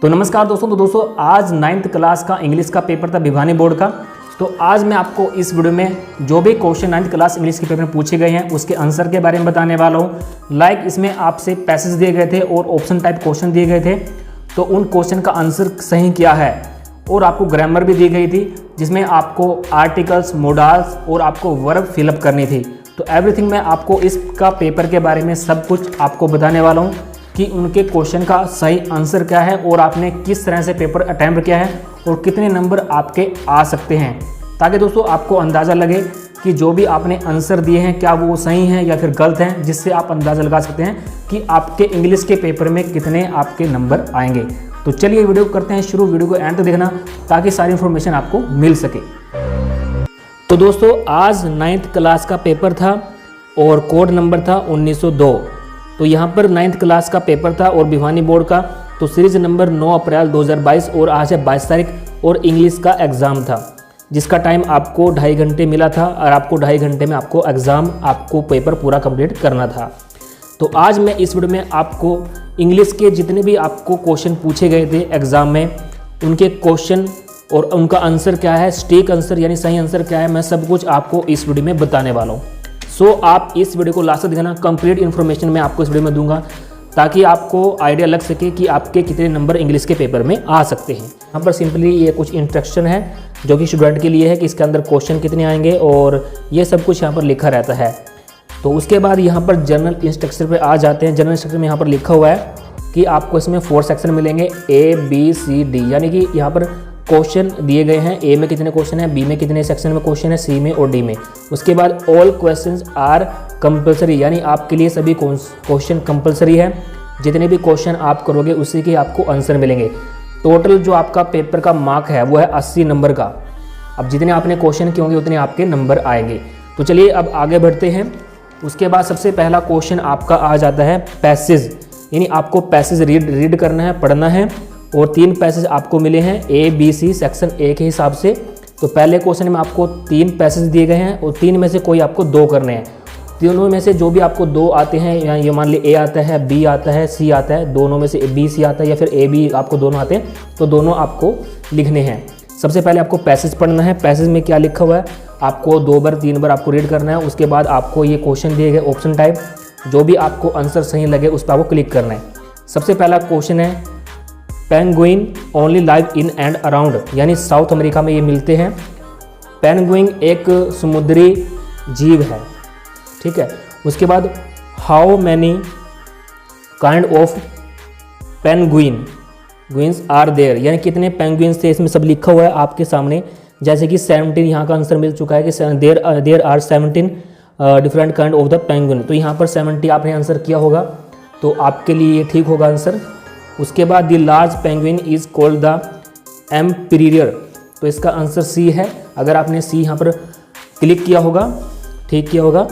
तो नमस्कार दोस्तों, आज 9th क्लास का इंग्लिश का पेपर था भिवानी बोर्ड का। तो आज मैं आपको इस वीडियो में जो भी क्वेश्चन 9th क्लास इंग्लिश के पेपर में पूछे गए हैं उसके आंसर के बारे में बताने वाला हूँ। लाइक इसमें आपसे पैसेज दिए गए थे और ऑप्शन टाइप क्वेश्चन दिए गए थे, तो उन क्वेश्चन का आंसर सही क्या है, और आपको ग्रामर भी दी गई थी जिसमें आपको आर्टिकल्स, मोडाल्स और आपको वर्ब फिलअप करनी थी। तो एवरीथिंग मैं आपको इसका पेपर के बारे में सब कुछ आपको बताने वाला हूँ कि उनके क्वेश्चन का सही आंसर क्या है और आपने किस तरह से पेपर अटैम्प्ट किया है और कितने नंबर आपके आ सकते हैं, ताकि दोस्तों आपको अंदाज़ा लगे कि जो भी आपने आंसर दिए हैं क्या वो सही हैं या फिर गलत हैं, जिससे आप अंदाज़ा लगा सकते हैं कि आपके इंग्लिश के पेपर में कितने आपके नंबर आएंगे। तो चलिए वीडियो करते हैं शुरू। वीडियो को एंड तक देखना ताकि सारी इन्फॉर्मेशन आपको मिल सके। तो दोस्तों आज 9th क्लास का पेपर था और कोड नंबर था 1902। तो यहाँ पर 9th क्लास का पेपर था और भिवानी बोर्ड का। तो सीरीज नंबर 9 अप्रैल 2022 और आज है 22 तारीख और इंग्लिश का एग्ज़ाम था, जिसका टाइम आपको 2.5 घंटे मिला था और आपको 2.5 घंटे में आपको एग्ज़ाम, आपको पेपर पूरा कंप्लीट करना था। तो आज मैं इस वीडियो में आपको इंग्लिश के जितने भी आपको क्वेश्चन पूछे गए थे एग्ज़ाम में, उनके क्वेश्चन और उनका आंसर क्या है, सटीक आंसर यानी सही आंसर क्या है, मैं सब कुछ आपको इस वीडियो में बताने वाला हूँ। सो आप इस वीडियो को लास्ट तक देखना। कंप्लीट इन्फॉर्मेशन मैं आपको इस वीडियो में दूंगा ताकि आपको आइडिया लग सके कि आपके कितने नंबर इंग्लिश के पेपर में आ सकते हैं। यहाँ पर सिंपली ये कुछ इंस्ट्रक्शन है जो कि स्टूडेंट के लिए है कि इसके अंदर क्वेश्चन कितने आएंगे और ये सब कुछ यहाँ पर लिखा रहता है। तो उसके बाद यहाँ पर जनरल इंस्ट्रक्शन पे आ जाते हैं। जनरल इंस्ट्रक्शन में यहाँ पर लिखा हुआ है कि आपको इसमें 4 सेक्शन मिलेंगे, A, B, C, D, यानी कि यहाँ पर क्वेश्चन दिए गए हैं। ए में कितने क्वेश्चन है, बी में कितने सेक्शन में क्वेश्चन है, सी में और डी में। उसके बाद ऑल क्वेश्चंस आर कंपलसरी, यानी आपके लिए सभी क्वेश्चन कंपलसरी है। जितने भी क्वेश्चन आप करोगे उसी के आपको आंसर मिलेंगे। टोटल जो आपका पेपर का मार्क है वो है 80 नंबर का। अब जितने आपने क्वेश्चन किए होंगे उतने आपके नंबर आएंगे। तो चलिए अब आगे बढ़ते हैं। उसके बाद सबसे पहला क्वेश्चन आपका आ जाता है पैसेज, यानी आपको पैसेज रीड करना है, पढ़ना है। और 3 पैसेज आपको मिले हैं A, B, C section A के हिसाब से। तो पहले क्वेश्चन में आपको 3 पैसेज दिए गए हैं और 3 में से कोई आपको 2 करने हैं। तीनों में से जो भी आपको 2 आते हैं, या ये मान ली A आता है, B आता है, C आता है, दोनों में से B, C आता है या फिर A, B आपको दोनों आते हैं, तो दोनों आपको लिखने हैं। सबसे पहले आपको पैसेज पढ़ना है। पैसेज में क्या लिखा हुआ है आपको 2 बार 3 बार आपको रीड करना है। उसके बाद आपको ये क्वेश्चन दिए गए ऑप्शन टाइप, जो भी आपको आंसर सही लगे उस पर आपको क्लिक करना है। सबसे पहला क्वेश्चन है penguin only live in and around, यानी साउथ अमेरिका में ये मिलते हैं। पेंगुइन एक समुद्री जीव है, ठीक है। उसके बाद how many kind of penguins are there, यानी कितने पेंगुइन्स थे, इसमें सब लिखा हुआ है आपके सामने। जैसे कि 17 यहाँ का आंसर मिल चुका है कि there are 17 different kind of the penguin. तो यहाँ पर 70 आपने आंसर किया होगा, तो आपके लिए ये ठीक होगा आंसर। उसके बाद the large penguin is called the emperor, तो इसका आंसर सी है। अगर आपने सी यहाँ पर क्लिक किया होगा, ठीक किया होगा।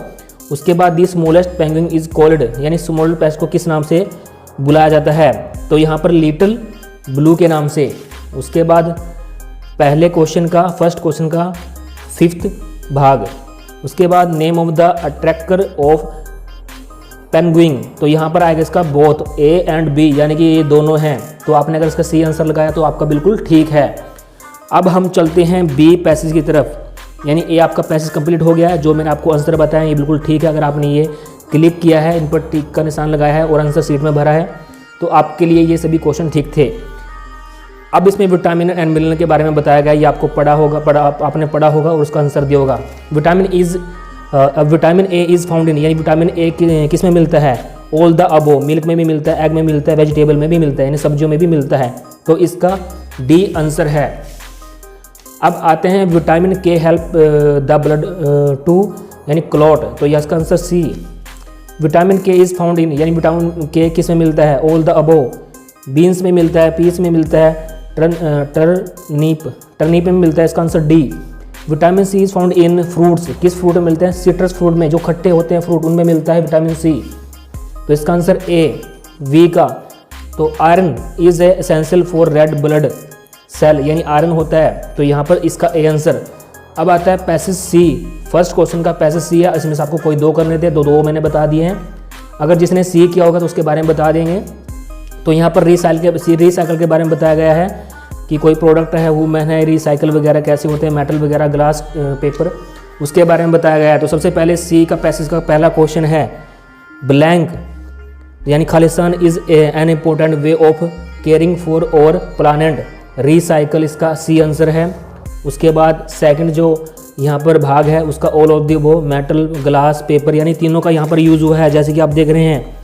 उसके बाद the smallest penguin is called, यानी स्मॉल पेस्ट को किस नाम से बुलाया जाता है, तो यहाँ पर लिटिल ब्लू के नाम से। उसके बाद पहले क्वेश्चन का, फर्स्ट क्वेश्चन का 5th भाग। उसके बाद name of the attractor of penguin, तो यहाँ पर आएगा इसका बोथ A एंड B, यानी कि ये दोनों हैं। तो आपने अगर इसका सी आंसर लगाया तो आपका बिल्कुल ठीक है। अब हम चलते हैं B पैसेज की तरफ, यानी A आपका पैसेज कंप्लीट हो गया है। जो मैंने आपको आंसर बताया ये बिल्कुल ठीक है। अगर आपने ये क्लिक किया है, इन पर टिक का निशान लगाया है और आंसर सीट में भरा है, तो आपके लिए ये सभी क्वेश्चन ठीक थे। अब इसमें विटामिन एंड मिनरल के बारे में बताया गया, ये आपको आपने पढ़ा होगा और उसका आंसर दिया होगा। विटामिन ए इज़ फाउंड इन, यानी विटामिन ए किस में मिलता है, ऑल द अबो, मिल्क में भी मिलता है, एग में मिलता है, वेजिटेबल में भी मिलता है, यानी सब्जियों में भी मिलता है। तो इसका डी आंसर है। अब आते हैं विटामिन के हेल्प द ब्लड टू, यानी क्लॉट, तो यह इसका आंसर सी। विटामिन के इज़ फाउंड इन, यानी विटामिन के किस में मिलता है, ऑल द अबो, बीन्स में मिलता है, पीस में मिलता है, टर्निप में मिलता है, इसका answer D. Vitamin C is found in fruits, किस फ्रूट में मिलते हैं, सिट्रस फ्रूट में, जो खट्टे होते हैं फ्रूट उनमें मिलता है विटामिन सी, तो इसका आंसर ए। वी का तो iron is essential for red blood cell, यानी आयरन होता है, तो यहाँ पर इसका ए आंसर। अब आता है पैसेज सी, फर्स्ट क्वेश्चन का पैसेज सी है। इसमें से आपको कोई 2 करने थे, 2 मैंने बता दिए हैं। अगर जिसने सी किया होगा तो उसके बारे में बता देंगे। तो यहाँ पर रिसाइकल के बारे में बताया गया है कि कोई प्रोडक्ट है वुमेन है, रिसाइकल वगैरह कैसे होते हैं, मेटल वगैरह, ग्लास, पेपर, उसके बारे में बताया गया है। तो सबसे पहले सी का पैसेज का पहला क्वेश्चन है ब्लैंक यानी Khalistan is an important way of caring for और प्लानेट। रिसाइकल इसका सी आंसर है। उसके बाद सेकंड जो यहाँ पर भाग है उसका ऑल ऑफ दी वो मेटल, ग्लास, पेपर यानी तीनों का यहाँ पर यूज़ हुआ है। जैसे कि आप देख रहे हैं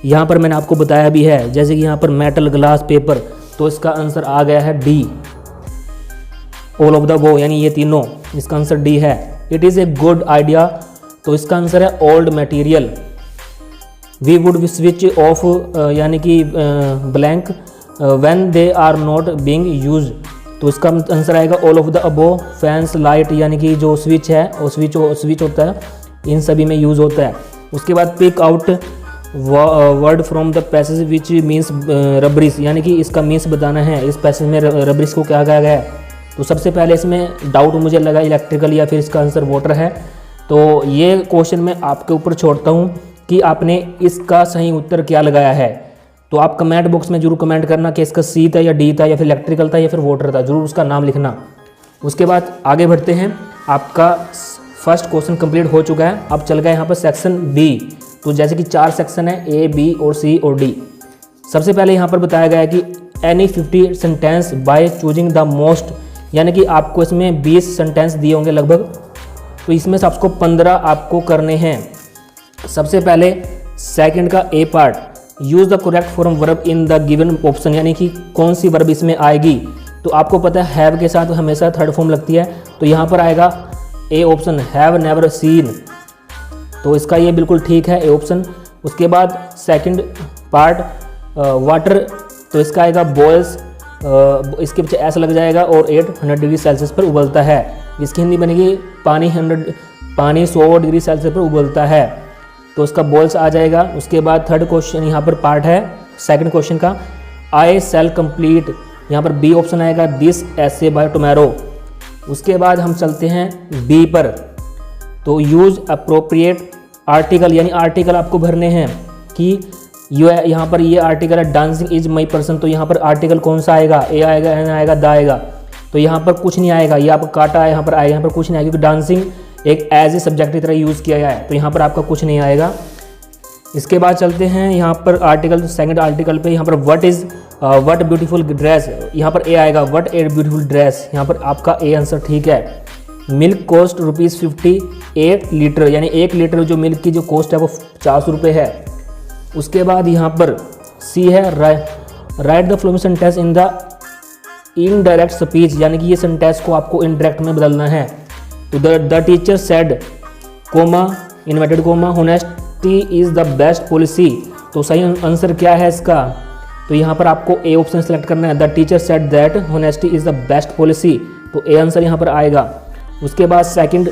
यहाँ पर मैंने आपको बताया भी है, जैसे कि यहाँ पर मेटल, ग्लास, पेपर, तो इसका आंसर आ गया है डी, ऑल ऑफ द वो यानी ये तीनों, इसका आंसर डी है। It is a good idea, तो इसका आंसर है old material. We would switch off यानी कि blank when they are not being used, तो इसका आंसर आएगा all of the above. Fans, light यानी कि जो स्विच है और स्विच होता है इन सभी में यूज़ होता है। उसके बाद pick out word from the passage which means robbers, यानी कि इसका मीन्स बताना है इस पैसेज में रबरिस को क्या कहा गया है। तो सबसे पहले इसमें डाउट मुझे लगा इलेक्ट्रिकल या फिर इसका आंसर वाटर है। तो ये क्वेश्चन मैं आपके ऊपर छोड़ता हूँ कि आपने इसका सही उत्तर क्या लगाया है। तो आप कमेंट बॉक्स में जरूर कमेंट करना कि इसका सी था या डी था या फिर इलेक्ट्रिकल था या फिर वाटर था, जरूर उसका नाम लिखना। उसके बाद आगे बढ़ते हैं। आपका फर्स्ट क्वेश्चन कंप्लीट हो चुका है। अब चल गए यहाँ पर सेक्शन बी। तो जैसे कि 4 सेक्शन है, ए, बी और सी और डी। सबसे पहले यहाँ पर बताया गया है कि any 50 sentence by choosing the most, यानी कि आपको इसमें 20 सेंटेंस दिए होंगे लगभग, तो इसमें से आपको 15 आपको करने हैं। सबसे पहले सेकंड का A part, use the correct form verb in the given option, यानी कि कौन सी वर्ब इसमें आएगी। तो आपको पता है हैव के साथ हमेशा थर्ड फॉर्म लगती है, तो यहाँ पर आएगा A option, have never seen, तो इसका ये बिल्कुल ठीक है ए ऑप्शन। उसके बाद सेकंड पार्ट वाटर, तो इसका आएगा बॉयल्स, इसके पीछे ऐसा लग जाएगा और 800 डिग्री सेल्सियस पर उबलता है। इसकी हिंदी बनेगी पानी 100 डिग्री सेल्सियस पर उबलता है, तो इसका बॉयल्स आ जाएगा। उसके बाद थर्ड क्वेश्चन यहाँ पर पार्ट है सेकंड क्वेश्चन का, आई शैल कंप्लीट, यहाँ पर बी ऑप्शन आएगा, दिस ऐसे बाय टुमारो। उसके बाद हम चलते हैं बी पर, तो यूज़ अप्रोप्रिएट आर्टिकल, यानी आर्टिकल आपको भरने हैं कि यहाँ पर ये आर्टिकल है डांसिंग इज माई पर्सन, तो यहाँ पर आर्टिकल कौन सा आएगा, ए आएगा, एन आएगा, द आएगा। तो यहाँ पर कुछ नहीं आएगा, ये आपका काटा है यहाँ पर आएगा, यहाँ पर कुछ नहीं आएगा क्योंकि डांसिंग एक एज ए सब्जेक्ट की तरह यूज़ किया गया है, तो यहाँ पर आपका कुछ नहीं आएगा। इसके बाद चलते हैं यहाँ पर आर्टिकल, सेकंड आर्टिकल पे, यहाँ पर व्हाट ब्यूटीफुल ड्रेस, यहाँ पर ए आएगा, व्हाट ए ब्यूटीफुल ड्रेस, यहाँ पर आपका ए आंसर ठीक है। मिल्क कॉस्ट ₹58 लीटर, यानी 1 लीटर जो मिल्क की जो कॉस्ट है वो 400 रुपये है। उसके बाद यहाँ पर सी है, right the following sentence in the indirect speech, यानी कि ये सेंटेंस को आपको इनडायरेक्ट में बदलना है। तो the teacher said coma inverted coma honesty is the best policy, तो सही आंसर क्या है इसका, तो यहाँ पर आपको ए ऑप्शन सेलेक्ट करना है, the teacher said that honesty is the best policy, तो ए आंसर यहाँ पर आएगा। उसके बाद सेकंड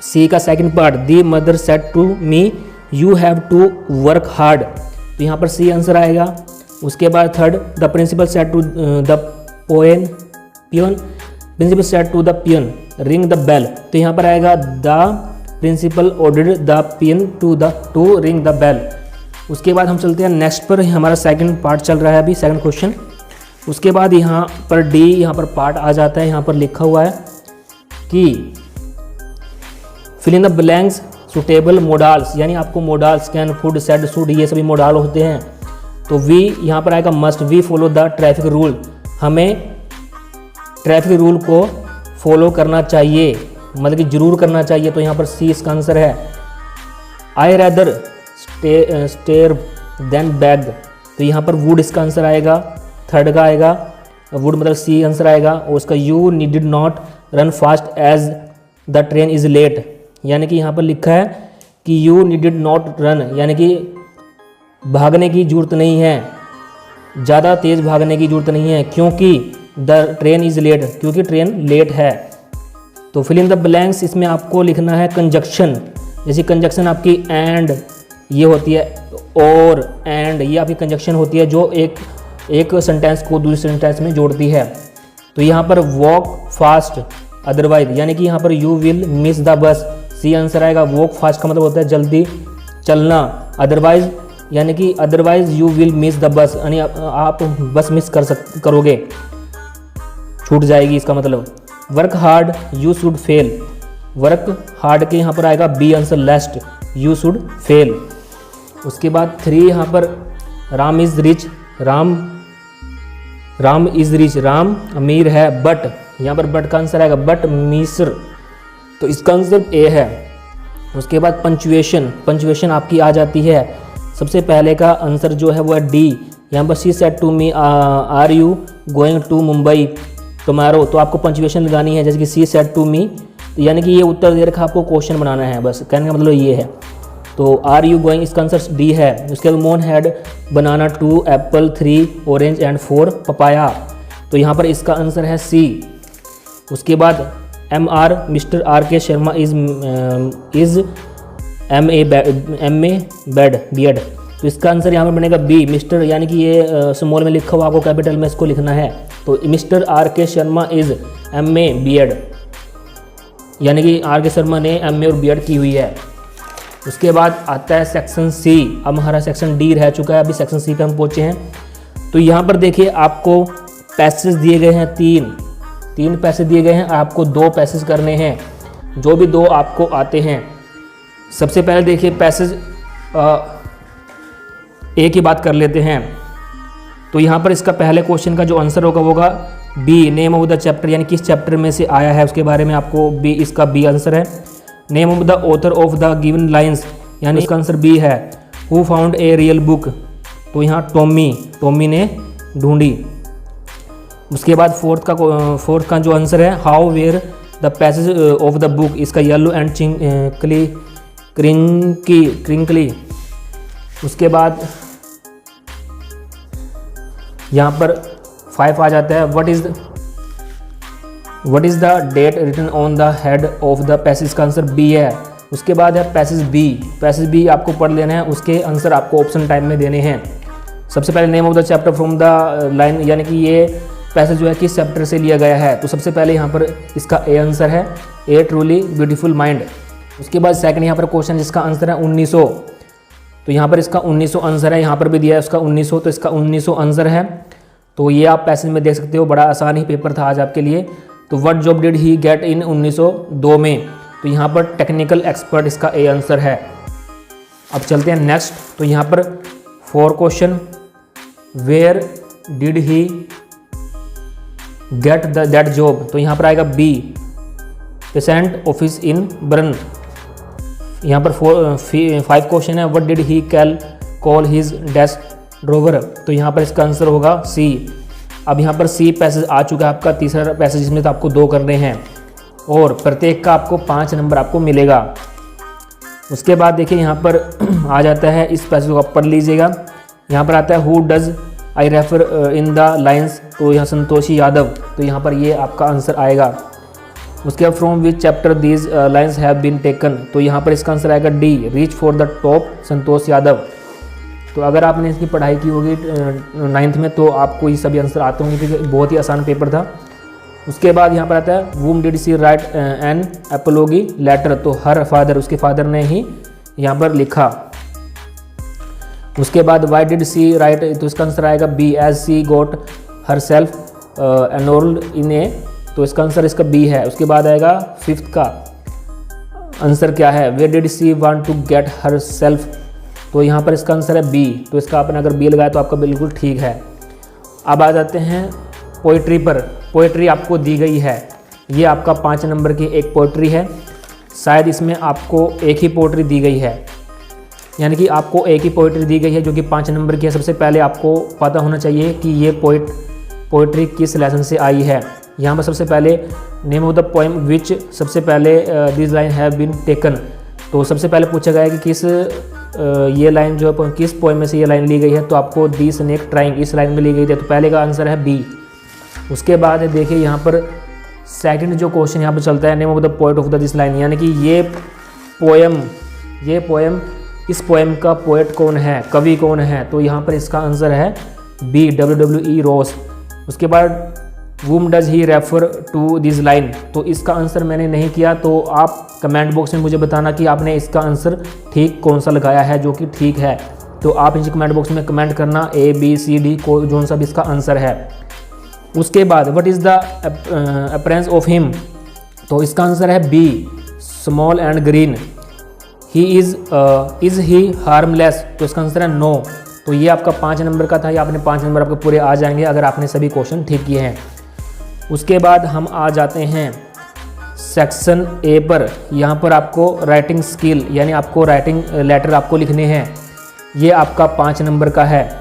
सी का second part, the mother said to me you have to work hard, तो यहाँ पर सी आंसर आएगा। उसके बाद third, the principal said to the peon principal said to the peon ring the bell, तो यहाँ पर आएगा the principal ordered the peon to ring the bell. उसके बाद हम चलते हैं नेक्स्ट पर, हमारा सेकंड पार्ट चल रहा है अभी, सेकंड क्वेश्चन। उसके बाद यहाँ पर डी, यहाँ पर पार्ट आ जाता है, यहाँ पर लिखा हुआ है कि fill in the blanks suitable modals, यानी आपको modals can, could, said, should, ये सभी मोडाल होते हैं। तो वी यहाँ पर आएगा must, we follow the traffic rule, हमें ट्रैफिक रूल को फॉलो करना चाहिए, मतलब कि जरूर करना चाहिए, तो यहाँ पर सी इसका आंसर है। I rather stare than bag, तो यहाँ पर वुड इसका आंसर आएगा, थर्ड का आएगा वुड मतलब सी आंसर आएगा। और उसका you needed not run fast as the train is late, यानी कि यहाँ पर लिखा है कि यू नीडेड नॉट रन, यानी कि भागने की जरूरत नहीं है, ज़्यादा तेज़ भागने की जरूरत नहीं है, क्योंकि द ट्रेन इज़ लेट, क्योंकि ट्रेन लेट है। तो फिल इन द ब्लैंक्स, इसमें आपको लिखना है कंजक्शन, जैसे कंजक्शन आपकी एंड ये होती है, और एंड ये आपकी कंजक्शन होती है जो एक सेंटेंस को दूसरे सेंटेंस में जोड़ती है। तो यहाँ पर वॉक फास्ट अदरवाइज, यानी कि यहाँ पर you will miss the bus, C answer आएगा। वॉक फास्ट का मतलब होता है जल्दी चलना, अदरवाइज यानी कि otherwise you will miss the bus, यानी आप बस मिस करोगे, छूट जाएगी इसका मतलब। Work hard you should fail, work hard के यहाँ पर आएगा B answer last, you should fail. उसके बाद 3 यहाँ पर Ram is rich, Ram is rich, Ram अमीर है, बट यहाँ पर बट का आंसर आएगा बट मिस्र, तो इसका आंसर ए है। उसके बाद पंचुएशन आपकी आ जाती है, सबसे पहले का आंसर जो है वो है डी। यहाँ पर she said to me are you going to Mumbai tomorrow, तो आपको पंचुएशन लगानी है, जैसे कि शी सेड टू मी, यानी कि ये उत्तर दे रखा, आपको क्वेश्चन बनाना है, बस कहने का मतलब ये है। तो आर यू गोइंग इसका आंसर डी है। उसके बाद Mohan had banana 2 Apple 3 orange and 4 papaya, तो यहाँ पर इसका आंसर है सी। उसके बाद MR मिस्टर आर के शर्मा इज़ MA बेड, तो इसका आंसर यहाँ पर बनेगा बी मिस्टर, यानी कि ये स्मॉल में लिखा हुआ, आपको कैपिटल में इसको लिखना है। तो मिस्टर आर के शर्मा इज़ MA BEd, यानी कि आर के शर्मा ने MA और BEd की हुई है। उसके बाद आता है सेक्शन सी, अब हमारा सेक्शन डी रह चुका है, अभी सेक्शन सी पे हम पहुँचे हैं। तो यहाँ पर देखिए आपको पैसेज दिए गए हैं, तीन पैसेज दिए गए हैं, आपको 2 पैसेज करने हैं, जो भी 2 आपको आते हैं। सबसे पहले देखिए पैसेज ए की बात कर लेते हैं। तो यहाँ पर इसका पहले क्वेश्चन का जो आंसर होगा वो होगा B, name of the chapter, यानी किस चैप्टर में से आया है उसके बारे में आपको बी, इसका बी आंसर है। Name of the author of the given lines, यानी इसका आंसर बी है। Who found a real book, तो यहाँ टॉमी ने ढूंढी। उसके बाद फोर्थ का जो आंसर है how were the passage of the book, इसका येलो एंड क्रिंकली। उसके बाद यहाँ पर 5 आ जाता है, what is the date written on the head of the passage, का आंसर बी है। उसके बाद है पैसेज बी आपको पढ़ लेना है, उसके आंसर आपको ऑप्शन टाइम में देने हैं। सबसे पहले name of the chapter from the line, यानी कि ये पैसेज जो है किस चैप्टर से लिया गया है, तो सबसे पहले यहाँ पर इसका ए आंसर है, ए ट्रूली ब्यूटीफुल माइंड। उसके बाद सेकंड यहाँ पर क्वेश्चन जिसका आंसर है 1900, तो यहाँ पर इसका 1900 आंसर है, यहाँ पर भी दिया है उसका 1900, तो इसका 1900 आंसर है। तो ये आप पैसेज में देख सकते हो, बड़ा आसान ही पेपर था आज आपके लिए। तो what job did he get in 1902 में, तो यहाँ पर टेक्निकल एक्सपर्ट इसका ए आंसर है। अब चलते हैं नेक्स्ट। तो यहाँ पर 4 question, where did he get that job, तो यहाँ पर आएगा B, patent office in Bern. यहाँ पर 5 क्वेश्चन है, what did he call his desk drawer, तो यहाँ पर इसका आंसर होगा सी। अब यहाँ पर सी पैसेज आ चुका है आपका, तीसरा पैसेज, इसमें तो आपको 2 करने हैं और प्रत्येक का आपको 5 नंबर आपको मिलेगा। उसके बाद देखिए यहाँ पर आ जाता है, इस पैसेज को आप पढ़ लीजिएगा। यहाँ पर आता है who does I refer in the lines, तो यहाँ संतोषी यादव, तो यहाँ पर ये आपका आंसर आएगा। उसके बाद from which chapter these lines have been taken, तो यहाँ पर इसका आंसर आएगा D, reach for the top Santosh Yadav. तो अगर आपने इसकी पढ़ाई की होगी 9th में तो आपको ये सभी आंसर आते होंगे, क्योंकि बहुत ही आसान पेपर था। उसके बाद यहाँ पर आता है whom did she write an apology letter, तो हर फादर, उसके फादर ने ही यहाँ पर लिखा। उसके बाद वाई डिड सी राइट, तो इसका आंसर आएगा B, as she got herself enrolled in a, तो इसका आंसर इसका बी है। उसके बाद आएगा 5th का आंसर क्या है, where did she want to get herself, तो यहाँ पर इसका आंसर है बी, तो इसका आपने अगर बी लगाया तो आपका बिल्कुल ठीक है। अब आ जाते हैं पोइट्री पर। पोइट्री आपको दी गई है, ये आपका 5 नंबर की एक पोइट्री है, शायद इसमें आपको एक ही पोइट्री दी गई है, यानी कि आपको एक ही पोइट्री दी गई है जो कि 5 नंबर की है। सबसे पहले आपको पता होना चाहिए कि ये पोइट्री किस लेसन से आई है। यहाँ पर सबसे पहले name of the poem which, सबसे पहले this line have been taken, तो सबसे पहले पूछा गया है कि किस ये लाइन जो है किस पोएम में से ये लाइन ली गई है, तो आपको दी स्नेक ट्राइंग इस लाइन में ली गई थी, तो पहले का आंसर है बी। उसके बाद देखिए यहाँ पर सेकंड जो क्वेश्चन यहाँ पर चलता है, name of the poet of the this line, यानी कि ये पोएम इस पोएम का पोएट कौन है, कवि कौन है, तो यहाँ पर इसका आंसर है बी, WWE रोज। उसके बाद whom does he refer to this line, तो इसका आंसर मैंने नहीं किया, तो आप कमेंट बॉक्स में मुझे बताना कि आपने इसका आंसर ठीक कौन सा लगाया है जो कि ठीक है। तो आप नीचे कमेंट बॉक्स में कमेंट करना ABCD को जो सा भी इसका आंसर है। उसके बाद what is the appearance of him, तो इसका आंसर है B, small and green. He is he harmless, तो इसका आंसर है नो। तो ये आपका 5 नंबर का था, ये आपने 5 नंबर आपके पूरे आ जाएंगे अगर आपने सभी क्वेश्चन ठीक किए हैं। उसके बाद हम आ जाते हैं सेक्शन A पर। यहाँ पर आपको राइटिंग स्किल यानी आपको राइटिंग लेटर आपको लिखने हैं, ये आपका 5 नंबर का है।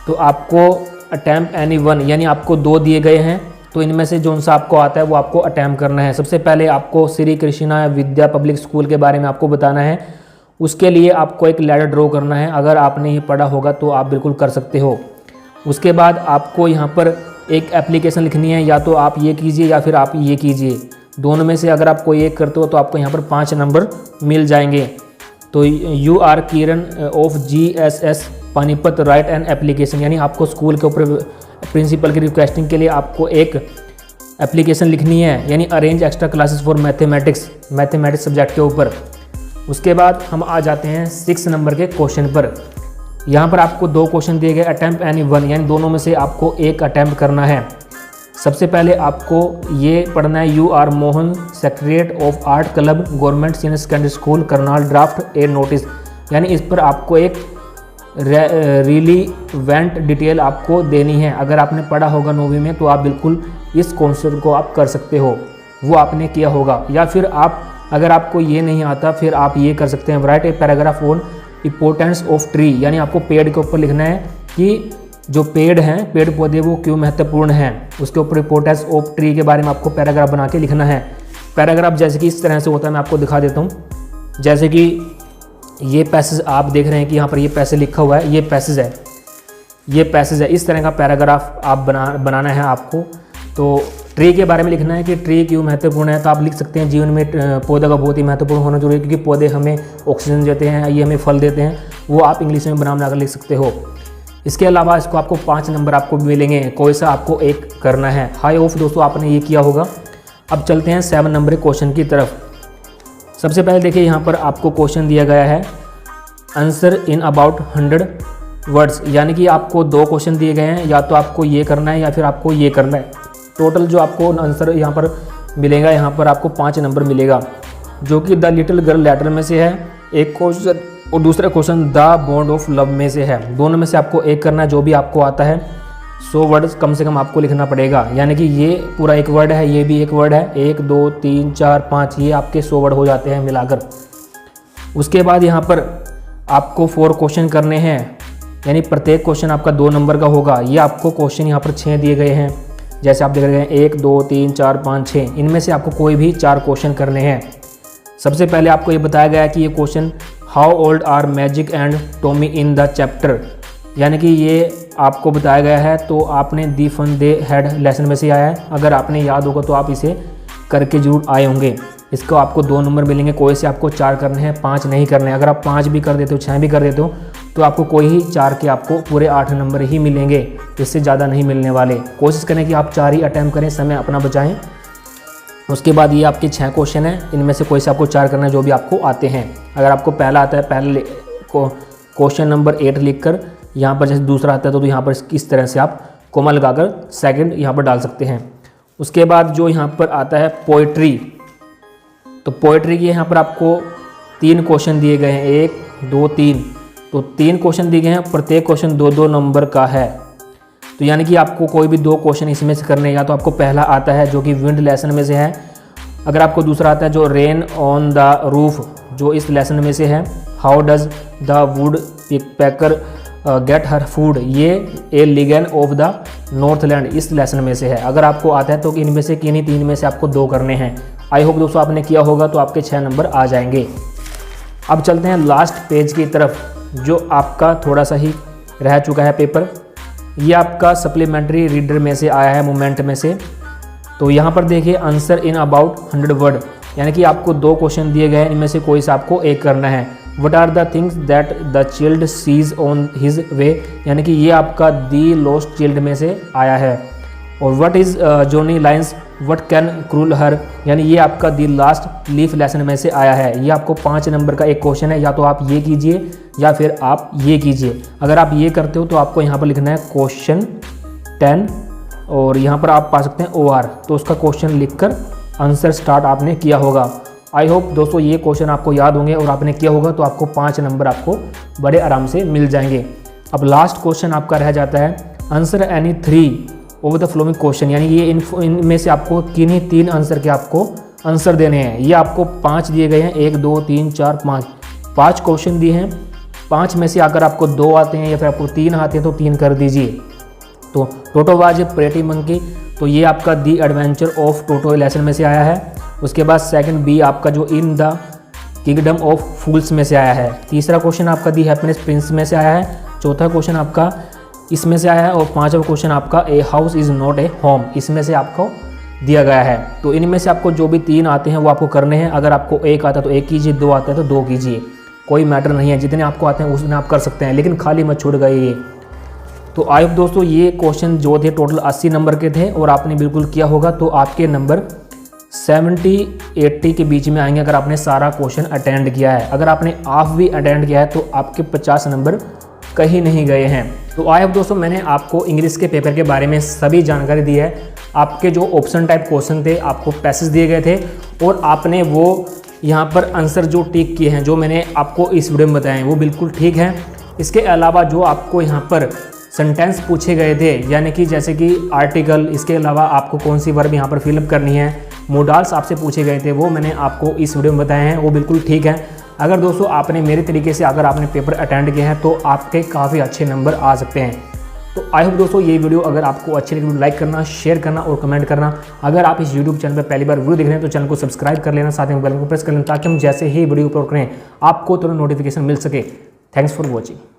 तो आपको अटैम्प्ट एनी वन यानी आपको 2 दिए गए हैं, तो इनमें से जो सा आपको आता है वो आपको अटैम्प्ट करना है। सबसे पहले आपको श्री कृष्णा विद्या पब्लिक स्कूल के बारे में आपको बताना है, उसके लिए आपको एक लेटर ड्रॉ करना है। अगर आपने ये पढ़ा होगा तो आप बिल्कुल कर सकते हो। उसके बाद आपको यहाँ पर एक एप्लीकेशन लिखनी है, या तो आप ये कीजिए या फिर आप ये कीजिए, दोनों में से अगर आप कोई एक करते हो तो आपको यहाँ पर 5 नंबर मिल जाएंगे। तो you are Kiran of GSS Panipat write an application, यानी आपको स्कूल के ऊपर प्रिंसिपल की रिक्वेस्टिंग के लिए आपको एक एप्लीकेशन लिखनी है, यानी arrange extra classes for mathematics subject के ऊपर। उसके बाद हम आ जाते हैं 6 नंबर के क्वेश्चन पर। यहाँ पर आपको 2 क्वेश्चन दिए गए, अटैम्प्ट एनी वन यानी दोनों में से आपको एक अटैम्प्ट करना है। सबसे पहले आपको ये पढ़ना है, you are Mohan secretariat of art club government senior secondary school Karnal draft a notice, यानी इस पर आपको एक रिलीवेंट डिटेल आपको देनी है। अगर आपने पढ़ा होगा 9वीं में तो आप बिल्कुल इस कॉन्सेप्ट को आप कर सकते हो, वो आपने किया होगा। या फिर आप अगर आपको ये नहीं आता फिर आप ये कर सकते हैं, right a paragraph on importance of tree, यानी आपको पेड़ के ऊपर लिखना है कि जो पेड़ हैं, पेड़ पौधे वो क्यों महत्वपूर्ण हैं, उसके ऊपर इम्पोर्टेंस ऑफ ट्री के बारे में आपको पैराग्राफ बना के लिखना है। पैराग्राफ जैसे कि इस तरह से होता है, मैं आपको दिखा देता हूँ। जैसे कि ये पैसेज आप देख रहे हैं कि यहाँ पर ये पैसेज लिखा हुआ है, ये पैसेज है, इस तरह का पैराग्राफ आप बनाना है आपको। तो ट्री के बारे में लिखना है कि ट्री क्यों महत्वपूर्ण है, तो आप लिख सकते हैं जीवन में पौधा का बहुत ही महत्वपूर्ण होना जरूरी है, क्योंकि पौधे हमें ऑक्सीजन देते हैं, ये हमें फल देते हैं, वो आप इंग्लिश में बनाकर लिख सकते हो। इसके अलावा इसको आपको 5 नंबर आपको मिलेंगे, कोई सा आपको एक करना है। हाई ऑफ दोस्तों आपने ये किया होगा। अब चलते हैं 7 नंबर क्वेश्चन की तरफ। सबसे पहले देखिए यहाँ पर आपको क्वेश्चन दिया गया है, आंसर इन अबाउट 100 वर्ड्स, यानी कि आपको 2 क्वेश्चन दिए गए हैं, या तो आपको ये करना है या फिर आपको ये करना है। टोटल जो आपको आंसर यहाँ पर मिलेगा, यहाँ पर आपको 5 नंबर मिलेगा, जो कि द लिटिल गर्ल लेटर में से है एक क्वेश्चन, और दूसरा question the bond of love में से है। दोनों में से आपको एक करना है, जो भी आपको आता है। 100 वर्ड कम से कम आपको लिखना पड़ेगा, यानी कि ये पूरा एक वर्ड है, ये भी एक वर्ड है, 1 2 3 4 5 ये आपके 100 वर्ड हो जाते हैं मिलाकर। उसके बाद यहाँ पर आपको 4 क्वेश्चन करने हैं, यानी प्रत्येक क्वेश्चन आपका 2 नंबर का होगा। ये आपको क्वेश्चन यहाँ पर 6 दिए गए हैं, जैसे आप देख रहे हैं 1 2 3 4 5 6, इनमें से आपको कोई भी 4 क्वेश्चन करने हैं। सबसे पहले आपको ये बताया गया है कि ये क्वेश्चन हाउ ओल्ड आर मैजिक and Tommy in the chapter, यानी कि ये आपको बताया गया है, तो आपने the fun they had lesson में से आया है। अगर आपने याद होगा तो आप इसे करके जरूर आए होंगे। इसको आपको 2 नंबर मिलेंगे, कोई से आपको 4 करने हैं, 5 नहीं करने हैं। अगर आप 5 भी कर देते हो, 6 भी कर देते हो, तो आपको कोई ही 4 के आपको पूरे 8 नंबर ही मिलेंगे, इससे ज़्यादा नहीं मिलने वाले। कोशिश करें कि आप 4 ही अटैम्प्ट करें, समय अपना बचाएं। उसके बाद ये आपके 6 क्वेश्चन हैं, इनमें से कोई से आपको 4 करना है जो भी आपको आते हैं। अगर आपको पहला आता है, पहले क्वेश्चन नंबर 8 लिखकर यहाँ पर जैसे दूसरा आता है तो यहाँ पर इस तरह से आप कोमा लगाकर सेकंड यहाँ पर डाल सकते हैं। उसके बाद जो यहाँ पर आता है पोइट्री, तो पोइट्री की यहाँ पर आपको 3 क्वेश्चन दिए गए हैं, 1 2 3, तो 3 क्वेश्चन दिए गए हैं, प्रत्येक क्वेश्चन 2-2 नंबर का है। तो यानी कि आपको कोई भी 2 क्वेश्चन इसमें से करने, या तो आपको पहला आता है जो कि विंड लेसन में से है, अगर आपको दूसरा आता है जो रेन ऑन द रूफ जो इस लेसन में से है, how does the wood packer get her food, ये ए लिगन ऑफ द नॉर्थलैंड इस लेसन में से है। अगर आपको आता है तो इनमें से किन्हीं 3 में से आपको 2 करने हैं। आई होप दोस्तों आपने किया होगा, तो आपके 6 नंबर आ जाएंगे। अब चलते हैं लास्ट पेज की तरफ, जो आपका थोड़ा सा ही रह चुका है पेपर। ये आपका सप्लीमेंट्री रीडर में से आया है, मोमेंट में से। तो यहाँ पर देखिए आंसर इन अबाउट 100 वर्ड, यानी कि आपको 2 क्वेश्चन दिए गए हैं, इनमें से कोई सा आपको एक करना है। What are the things that the child sees on his way, यानी कि ये आपका दी लॉस्ट चिल्ड में से आया है। और what is Johnny lines what can cruel her, यानी ये आपका दी लास्ट लीफ लेसन में से आया है। ये आपको 5 नंबर का एक क्वेश्चन है, या तो आप ये कीजिए या फिर आप ये कीजिए। अगर आप ये करते हो तो आपको यहाँ पर लिखना है क्वेश्चन 10 और यहाँ पर आप पा सकते हैं OR, तो उसका क्वेश्चन लिखकर आंसर स्टार्ट आपने किया होगा। आई होप दोस्तों ये क्वेश्चन आपको याद होंगे और आपने किया होगा, तो आपको 5 नंबर आपको बड़े आराम से मिल जाएंगे। अब लास्ट क्वेश्चन आपका रह जाता है answer any 3 over the flowing question, यानी ये इनमें से आपको किन्हीं 3 आंसर के आपको आंसर देने हैं। ये आपको 5 दिए गए हैं, 1 2 3 4 5 क्वेश्चन दिए हैं। 5 में से अगर आपको 2 आते हैं या फिर आपको 3 आते हैं तो 3 कर दीजिए। तो टोटो वाज ए प्रेटी मंकी, तो ये आपका दी एडवेंचर ऑफ टोटो लेसन में से आया है। उसके बाद सेकंड बी आपका जो इन द किंगडम ऑफ फूल्स में से आया है। तीसरा क्वेश्चन आपका दी हैप्पीनेस प्रिंस में से आया है। चौथा क्वेश्चन आपका इसमें से आया है और 5वां क्वेश्चन आपका a house is not a home, इसमें से आपको दिया गया है। तो इनमें से आपको जो भी 3 आते हैं वो आपको करने हैं। अगर आपको 1 आता है तो 1 कीजिए, 2 आता है तो 2 कीजिए, कोई मैटर नहीं है, जितने आपको आते हैं उतने आप कर सकते हैं, लेकिन खाली मत छूट गए ये। तो आई होप दोस्तों ये क्वेश्चन जो थे टोटल 80 नंबर के थे और आपने बिल्कुल किया होगा, तो आपके नंबर 70-80 के बीच में आएंगे अगर आपने सारा क्वेश्चन अटेंड किया है। अगर आपने हाफ भी अटेंड किया है तो आपके 50 नंबर कहीं नहीं गए हैं। तो आई होप दोस्तों मैंने आपको इंग्लिश के पेपर के बारे में सभी जानकारी दी है। आपके जो ऑप्शन टाइप क्वेश्चन थे आपको पैसेज दिए गए थे और आपने वो यहाँ पर आंसर जो टिक किए हैं, जो मैंने आपको इस वीडियो में बताए हैं वो बिल्कुल ठीक है। इसके अलावा जो आपको यहाँ पर सेंटेंस पूछे गए थे, यानी कि जैसे कि आर्टिकल, इसके अलावा आपको कौन सी वर्ब यहाँ पर फिलअप करनी है, मोडाल्स आपसे पूछे गए थे, वो मैंने आपको इस वीडियो में बताए हैं, वो बिल्कुल ठीक है। अगर दोस्तों आपने मेरे तरीके से अगर आपने पेपर अटेंड किए हैं तो आपके काफ़ी अच्छे नंबर आ सकते हैं। तो आई होप दोस्तों ये वीडियो अगर आपको अच्छी लगी, लाइक करना, शेयर करना और कमेंट करना। अगर आप इस यूट्यूब चैनल पर पहली बार वीडियो देख रहे हैं तो चैनल को सब्सक्राइब कर लेना, साथ में बेल को प्रेस कर लेना, ताकि हम जैसे ही वीडियो अपलोड करें आपको तुरंत नोटिफिकेशन मिल सके। Thanks for watching.